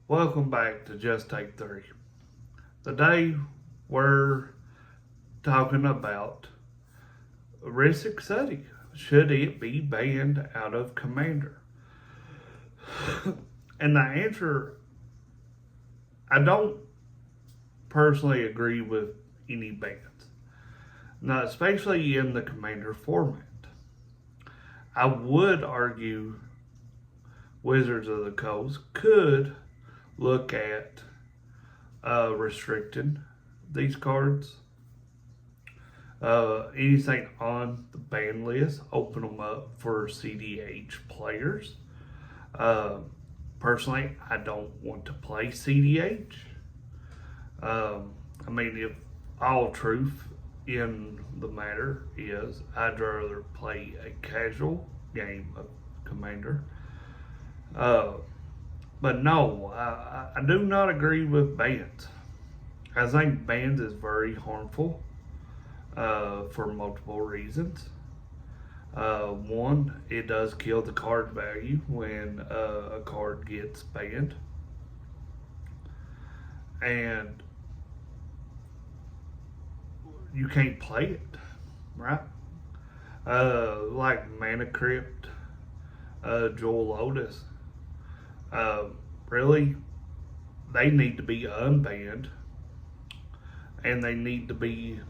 Welcome back to Just Take Three. Today we're talking about Risic City. Should it be banned out of Commander? And the answer, I don't personally agree with any bans. Now, especially in the Commander format. I would argue Wizards of the Coast could look at restricting these cards. Anything on the ban list, open them up for CDH players. Uh, Personally, I don't want to play CDH. I mean, if all truth in the matter is, I'd rather play a casual game of Commander. Uh, but no, I do not agree with bans. I think bans is very harmful for multiple reasons. One, it does kill the card value when a card gets banned. And you can't play it, right? Like Mana Crypt, Joel Lotus. Really, they need to be unbanned and they need to be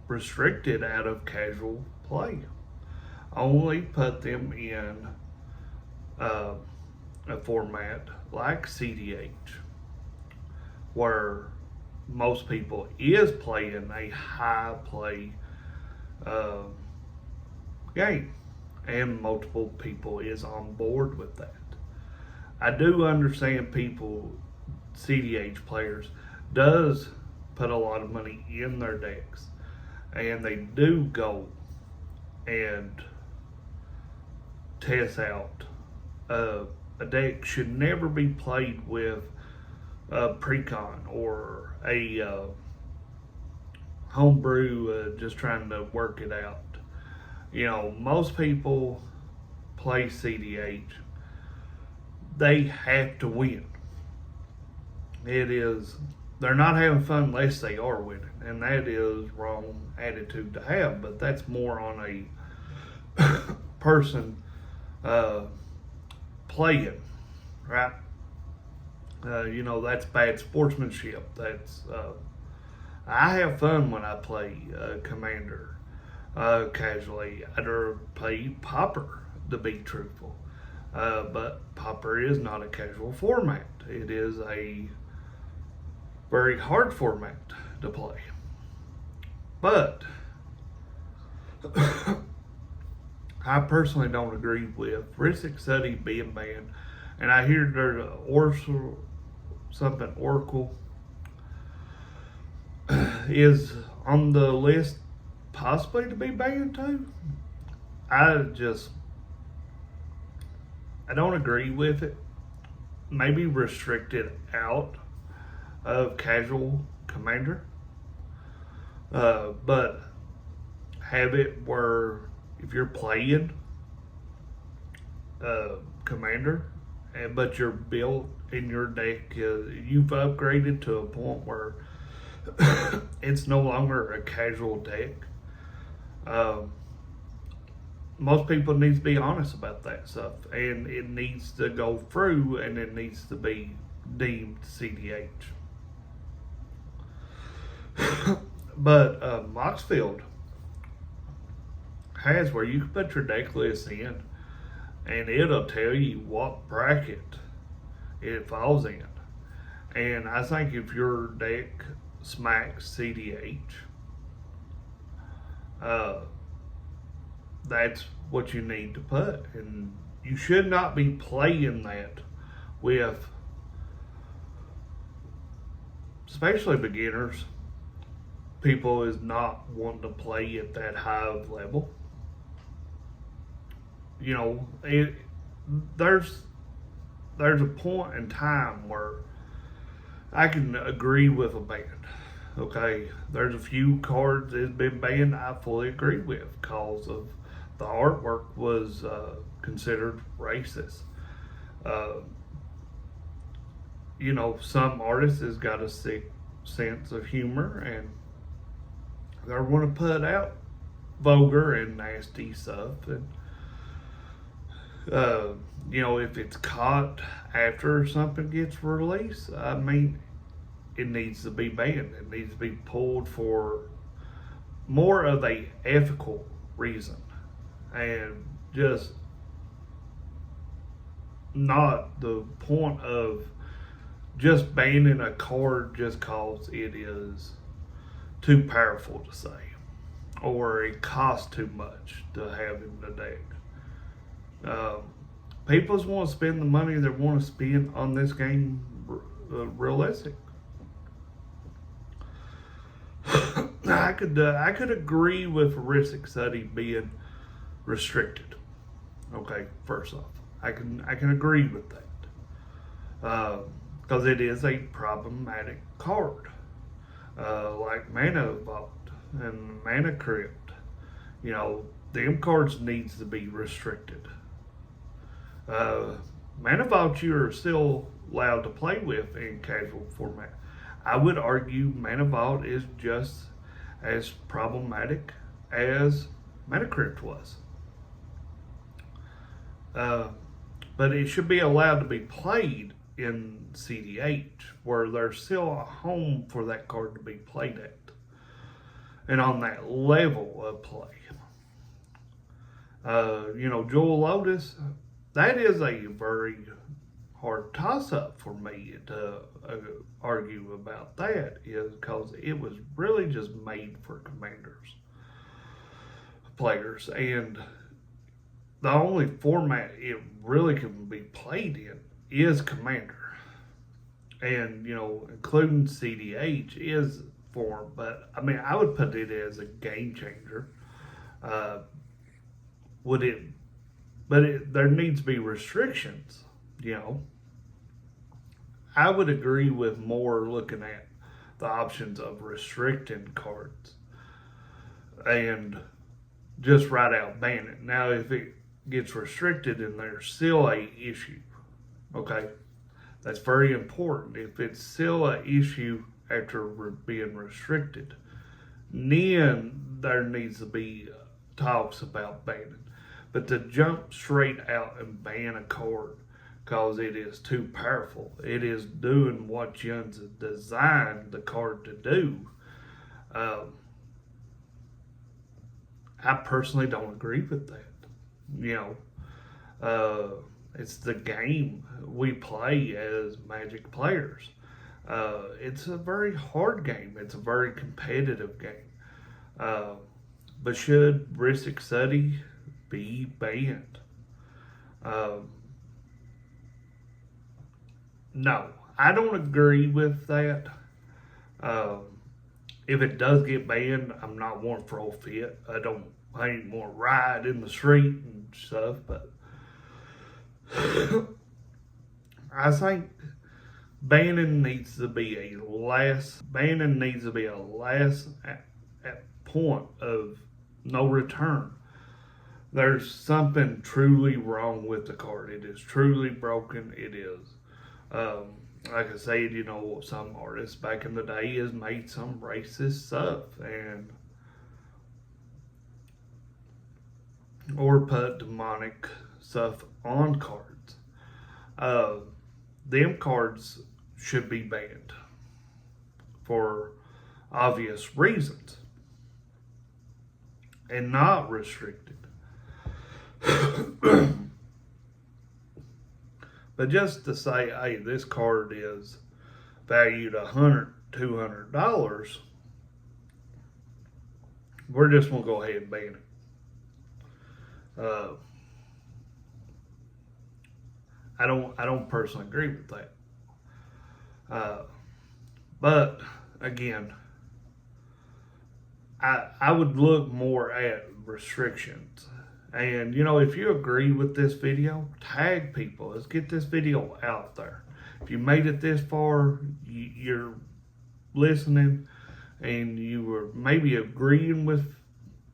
restricted out of casual play. Only put them in a format like CDH, where most people is playing a high play uh, game, and multiple people is on board with that. I do understand people, CDH players, does put a lot of money in their decks, and they do go and test out. A deck should never be played with a precon or a homebrew just trying to work it out. Most people play CDH. They have to win. It is, they're not having fun unless they are winning, and that is wrong attitude to have. But that's more on a person playing, right? That's bad sportsmanship. I have fun when I play Commander casually. I'd rather play Pauper, to be truthful. But Pauper is not a casual format. It is a very hard format to play. But I personally don't agree with Risic City being banned. And I hear there's Oracle is on the list possibly to be banned too. I don't agree with it. Maybe restrict it out of casual Commander, but have it where if you're playing Commander, but you're built in your deck, you've upgraded to a point where it's no longer a casual deck. Most people need to be honest about that stuff, and it needs to go through, and it needs to be deemed CDH. But Moxfield has where you can put your deck list in, and it'll tell you what bracket it falls in. And I think if your deck smacks CDH, that's what you need to put. And you should not be playing that with, especially beginners. People is not wanting to play at that high of level. There's a point in time where I can agree with a ban. Okay, there's a few cards that's been banned I fully agree with because of the artwork was considered racist. some artists has got a sick sense of humor, and they're going to put out vulgar and nasty stuff. And uh, if it's caught after something gets released, I mean, it needs to be banned. It needs to be pulled for more of a ethical reason, and just not the point of just banning a card just cause it is too powerful to say, or it costs too much to have in the deck. People just want to spend the money they want to spend on this game realistic. I could agree with Ristic Study being restricted. Okay, first off, I can agree with that because it is a problematic card, like Mana Vault and Mana Crypt. Them cards needs to be restricted. Mana Vault you are still allowed to play with in casual format. I would argue Mana Vault is just as problematic as Mana Crypt was. But it should be allowed to be played in CDH, where there's still a home for that card to be played at, and on that level of play. Jewel Lotus, that is a very hard toss-up for me to argue about. That is because it was really just made for Commanders players, and the only format it really can be played in is Commander, and including CDH is form. But I mean, I would put it as a game changer. Would it? But there needs to be restrictions. I would agree with more looking at the options of restricting cards and just right out ban it. Now, if it gets restricted and there's still a issue, okay, that's very important. If it's still an issue after being restricted, then there needs to be talks about banning. But to jump straight out and ban a card because it is too powerful, it is doing what Juns designed the card to do, I personally don't agree with that. It's the game we play as Magic players. It's a very hard game. It's a very competitive game. But should Ristic Study be banned? No, I don't agree with that. If it does get banned, I'm not one for a fit. I ain't more ride in the street and stuff, but I think banning needs to be a last at point of no return. There's something truly wrong with the card. It is truly broken. It is. Like I said, some artists back in the day has made some racist stuff or put demonic stuff on cards. Them cards should be banned for obvious reasons and not restricted. But just to say, hey, this card is valued $100, $200, we're just gonna go ahead and ban it. I don't personally agree with that. But again, I would look more at restrictions. And if you agree with this video, tag people. Let's get this video out there. If you made it this far, you're listening, and you were maybe agreeing with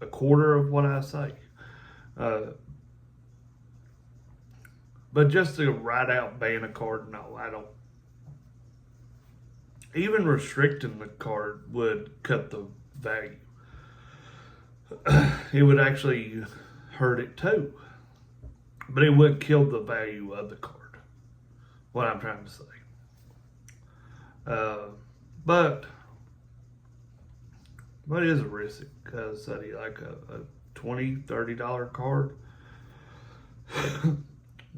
a quarter of what I say. But just to write out ban a card, no, even restricting the card would cut the value. It would actually hurt it too, but it would kill the value of the card. What I'm trying to say. But is a risk because like a $20, $30 card.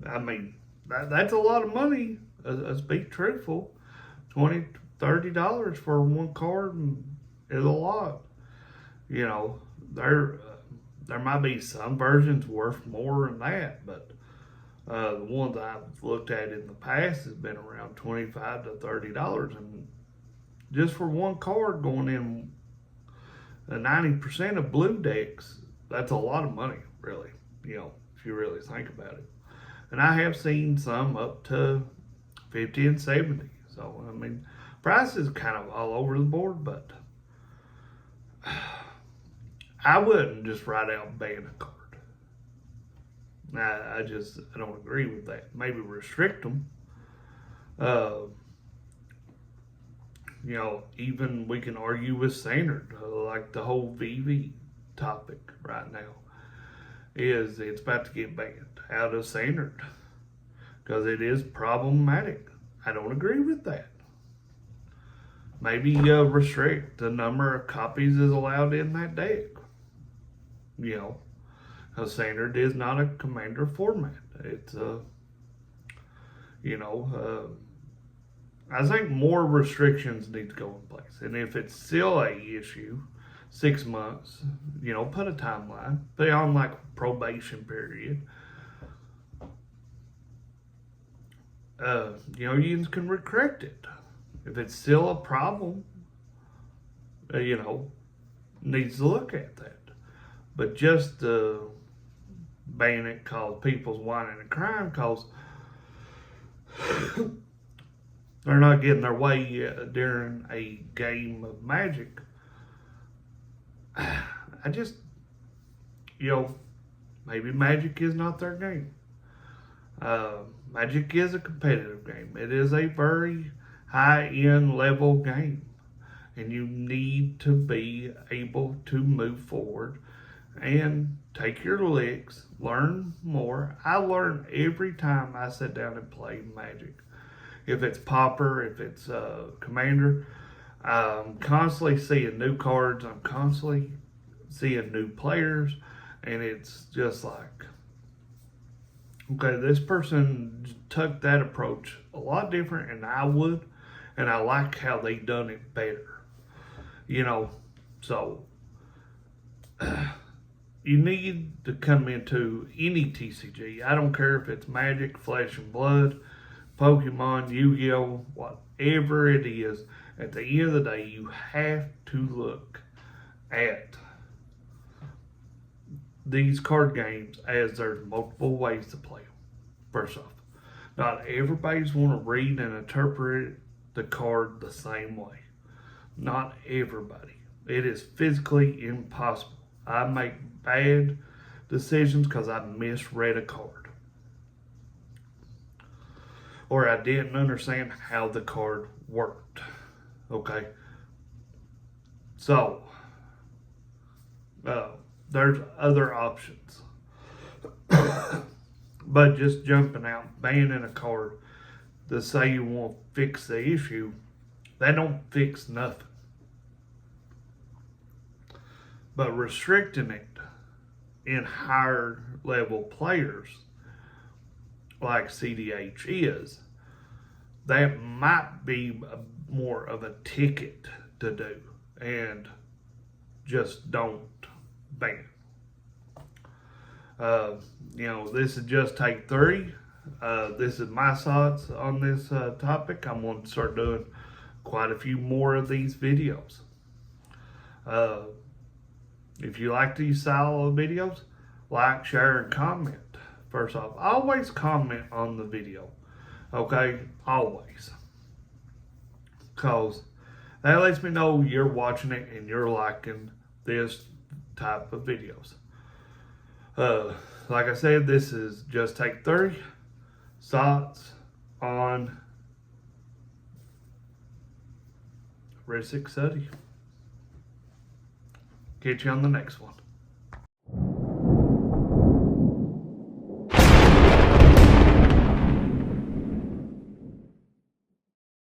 I mean, that's a lot of money. Let's be truthful. $20, $30 for one card is a lot. You know, there might be some versions worth more than that, but the ones I've looked at in the past has been around $25 to $30, and just for one card going in 90% of blue decks, that's a lot of money, really. You know, if you really think about it. And I have seen some up to 50 and 70. So I mean, price is kind of all over the board, but I wouldn't just right out ban a card. I don't agree with that. Maybe restrict them. You know, even we can argue with standard, like the whole VV topic right now is it's about to get banned out of standard because it is problematic. I don't agree with that. Maybe restrict the number of copies is allowed in that deck. You know, because standard is not a commander format. It's I think more restrictions need to go in place. And if it's still a issue, 6 months, you know, put a timeline. Put it on like a probation period. You know, you can correct it. If it's still a problem, you know, needs to look at that. But just ban it cause people's whining and crying cause they're not getting their way during a game of Magic. I just, you know, maybe Magic is not their game. Magic is a competitive game. It is a very high-end level game. And you need to be able to move forward and take your licks, learn more. I learn every time I sit down and play Magic. If it's Pauper, if it's Commander, I'm constantly seeing new cards. I'm constantly seeing new players. And it's just like, okay, this person took that approach a lot different than I would. And I like how they done it better. You know, so you need to come into any TCG. I don't care if it's Magic, Flesh and Blood, Pokemon, Yu-Gi-Oh, whatever it is. At the end of the day, you have to look at these card games as there's multiple ways to play them. First off, not everybody's want to read and interpret the card the same way. Not everybody. It is physically impossible. I make bad decisions because I misread a card. Or I didn't understand how the card worked. Okay? So, there's other options. But just jumping out, banning a card to say you won't fix the issue, that don't fix nothing. But restricting it in higher level players, like CDH is, that might be more of a ticket to do, and just don't ban. You know, this is Just Take 3. This is my thoughts on this topic. I'm going to start doing quite a few more of these videos. If you like these style of videos, like, share, and comment. First off, always comment on the video. Okay? Always. Because that lets me know you're watching it and you're liking this type of videos. Like I said, this is Just Take 3. Thoughts on Rissick City. Catch you on the next one.